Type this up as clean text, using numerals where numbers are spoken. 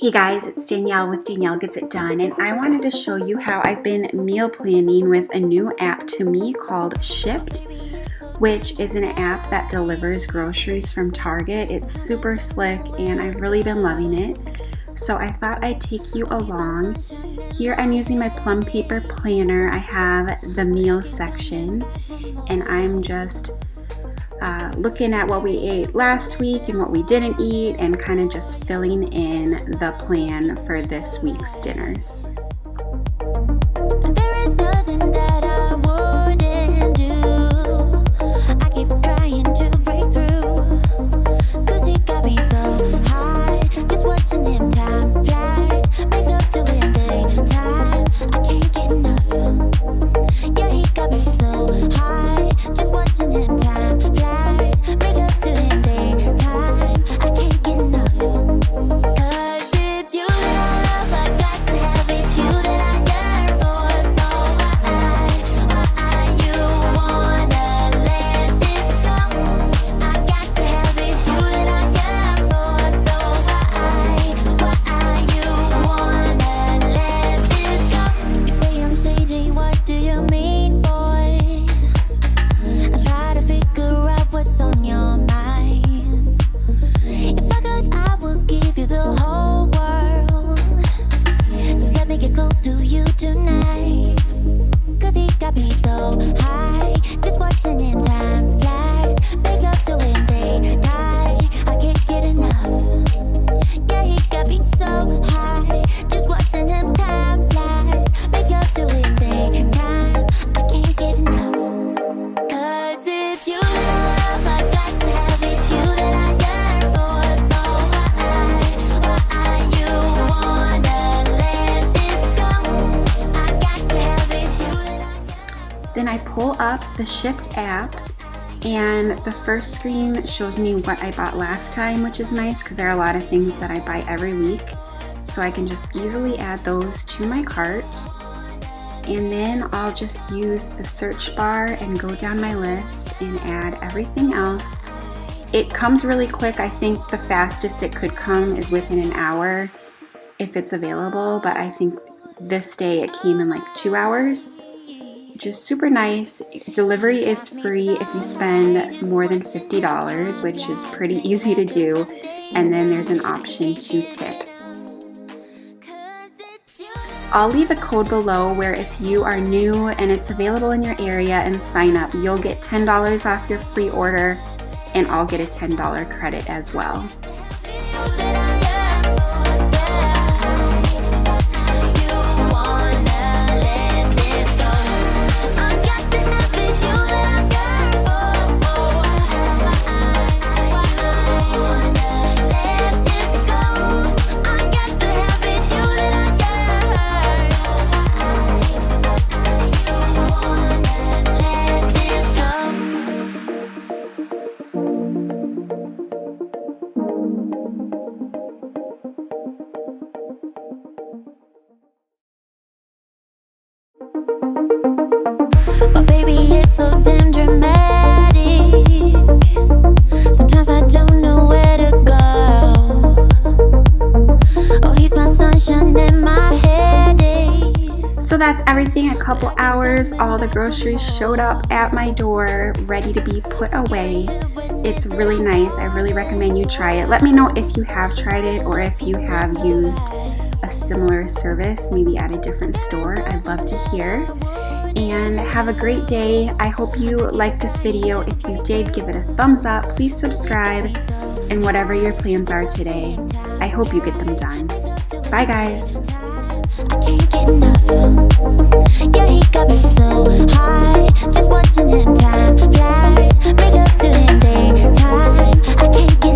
Hey guys, it's Danielle with Danielle Gets It Done, and I wanted to show you how I've been meal planning with a new app to me called Shipt, which is an app that delivers groceries from Target. It's super slick and I've really been loving it. So I thought I'd take you along. Here I'm using my Plum Paper Planner. I have the meal section and I'm just looking at what we ate last week and what we didn't eat and kind of just filling in the plan for this week's dinners. There is nothing that I wouldn't do. I keep trying to break through, 'cause he got me so high. Just watching him, time flies. Make love to him daytime. I can't get enough. Yeah, he got me so high. Just watching him, time flies. Make love to him daytime. I can't get enough. 'Cause it's you that I love. I got to have it. You that I yearn for. So why you wanna let this go? I got to have it. You that I yearn for. So why you wanna let this go? You say I'm shady. What do you mean, boy? I try to figure out what's on your mind. If I could, I would give you the whole world. Just let me get close to you tonight. 'Cause he got me so high. Just watching him, time flies. Make love to him daytime. I can't get enough. Yeah, he got me so high. Just watching him, time flies. Make love to him daytime. I can't get enough. 'Cause it's you that I love. I got to have it. You that I yearn for. So why you wanna let this go? I got to have it. You that I yearn for. Then I pull up the Shipt app and the first screen shows me what I bought last time, which is nice because there are a lot of things that I buy every week. So I can just easily add those to my cart. And then I'll just use the search bar and go down my list and add everything else. It comes really quick. I think the fastest it could come is within an hour if it's available, but I think this day it came in like 2 hours, which is super nice. Delivery is free if you spend more than $50, which is pretty easy to do. And then there's an option to tip. I'll leave a code below where if you are new and it's available in your area and sign up, you'll get $10 off your free order and I'll get a $10 credit as well. My baby is so damn dramatic. Sometimes I don't know where to go. Oh, he's my sunshine and my headache. So that's everything. A couple hours, all the groceries showed up at my door, ready to be put away. It's really nice. I really recommend you try it. Let me know if you have tried it or if you have used a similar service, maybe at a different store. I'd love to hear. And have a great day. I hope you liked this video. If you did, give it a thumbs up. Please subscribe. And whatever your plans are today, I hope you get them done. Bye guys. I can't get enough. Yeah, he got me so high. Just watching him, time flies. Make love to him daytime. I can't get